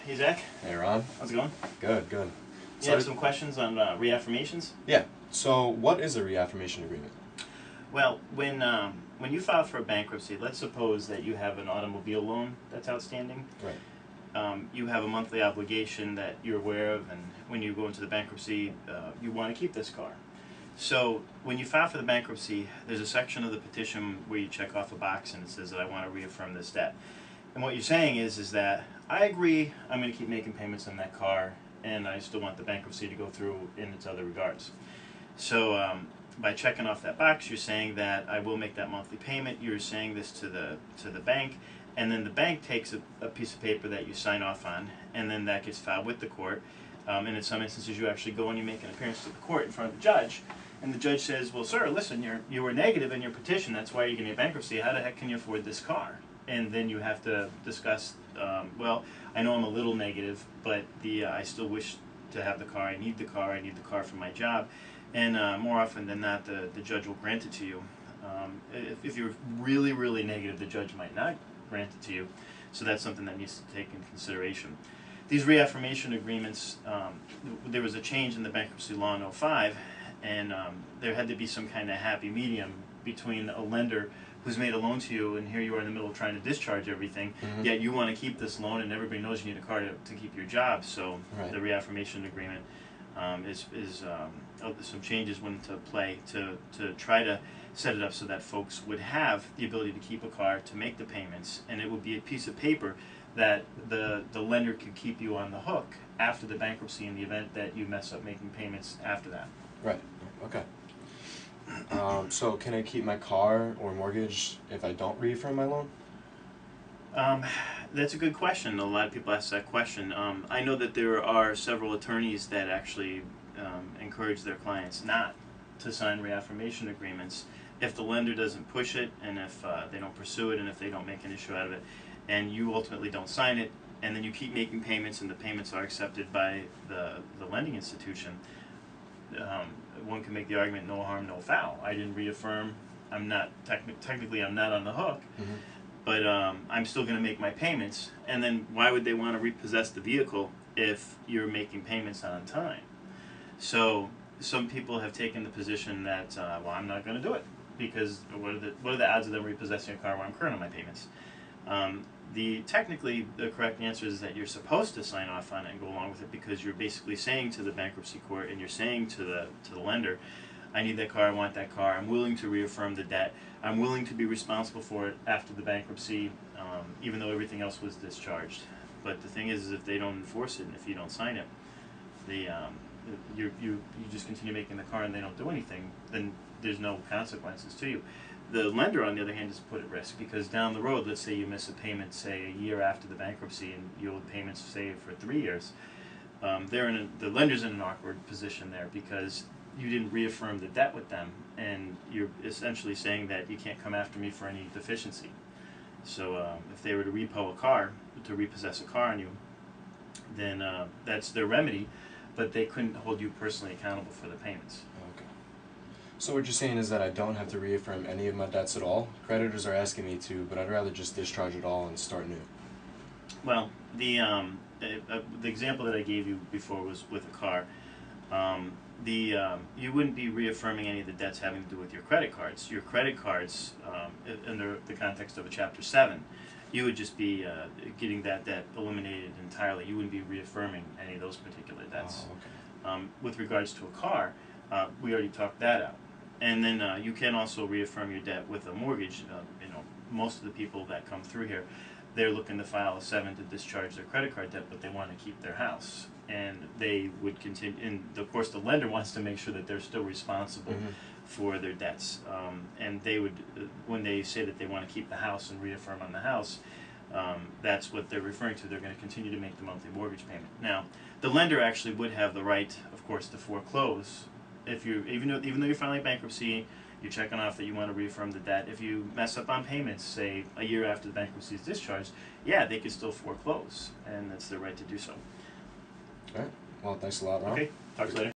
Hey, Zach. Hey, Ron. How's it going? Good, good. You have some questions on reaffirmations? Yeah. So, what is a reaffirmation agreement? Well, when you file for a bankruptcy, let's suppose that you have an automobile loan that's outstanding. Right. You have a monthly obligation that you're aware of, and when you go into the bankruptcy, you want to keep this car. So when you file for the bankruptcy, there's a section of the petition where you check off a box and it says that I want to reaffirm this debt. And what you're saying is that I agree I'm going to keep making payments on that car, and I still want the bankruptcy to go through in its other regards. So by checking off that box, you're saying that I will make that monthly payment. You're saying this to the bank, and then the bank takes a piece of paper that you sign off on, and then that gets filed with the court. And in some instances, you actually go and you make an appearance to the court in front of the judge, and the judge says, "Well, sir, listen, you were negative in your petition. That's why you're getting a bankruptcy. How the heck can you afford this car?" And then you have to discuss, well, I know I'm a little negative, but I still wish to have the car. I need the car. I need the car for my job. And more often than not, the judge will grant it to you. If you're really, really negative, the judge might not grant it to you. So that's something that needs to take into consideration. These reaffirmation agreements, there was a change in the bankruptcy law in 2005, and there had to be some kind of happy medium between a lender who's made a loan to you, and here you are in the middle trying to discharge everything, yet you want to keep this loan, and everybody knows you need a car to keep your job. So Right. the reaffirmation agreement some changes went into play to try to set it up so that folks would have the ability to keep a car, to make the payments, and it would be a piece of paper that the lender could keep you on the hook after the bankruptcy in the event that you mess up making payments after that. Right. Okay. So, can I keep my car or mortgage if I don't reaffirm my loan? That's a good question. A lot of people ask that question. I know that there are several attorneys that actually encourage their clients not to sign reaffirmation agreements if the lender doesn't push it, and if they don't pursue it, and if they don't make an issue out of it, and you ultimately don't sign it, and then you keep making payments and the payments are accepted by the lending institution. One can make the argument, no harm, no foul. I didn't reaffirm. I'm not technically I'm not on the hook, but I'm still going to make my payments. And then why would they want to repossess the vehicle if you're making payments on time? So some people have taken the position that well, I'm not going to do it because what are the odds of them repossessing a car when I'm current on my payments? Technically, the correct answer is that you're supposed to sign off on it and go along with it, because you're basically saying to the bankruptcy court, and you're saying to the lender, I need that car, I want that car, I'm willing to reaffirm the debt, I'm willing to be responsible for it after the bankruptcy, even though everything else was discharged. But the thing is if they don't enforce it, and if you don't sign it, you just continue making the car and they don't do anything, then there's no consequences to you. The lender, on the other hand, is put at risk, because down the road, let's say you miss a payment, say a year after the bankruptcy, and you owe payments, say, for 3 years. The lender's in an awkward position there, because you didn't reaffirm the debt with them, and you're essentially saying that you can't come after me for any deficiency. So if they were to repo a car, to repossess a car on you, then that's their remedy, but they couldn't hold you personally accountable for the payments. Okay. So what you're saying is that I don't have to reaffirm any of my debts at all? Creditors are asking me to, but I'd rather just discharge it all and start new. Well, the example that I gave you before was with a car. You wouldn't be reaffirming any of the debts having to do with your credit cards. Your credit cards, under the context of a Chapter 7, you would just be getting that debt eliminated entirely. You wouldn't be reaffirming any of those particular debts. Oh, okay. With regards to a car, we already talked that out. And then you can also reaffirm your debt with a mortgage. Most of the people that come through here, they're looking to file a 7 to discharge their credit card debt, but they want to keep their house. And they would continue, and of course the lender wants to make sure that they're still responsible for their debts. And they would, when they say that they want to keep the house and reaffirm on the house, that's what they're referring to. They're going to continue to make the monthly mortgage payment. Now, the lender actually would have the right, of course, to foreclose. If even though you're filing bankruptcy, you're checking off that you want to reaffirm the debt. If you mess up on payments, say a year after the bankruptcy is discharged, yeah, they could still foreclose, and that's their right to do so. All right. Well, thanks a lot, Ron. Okay. Talk to you later.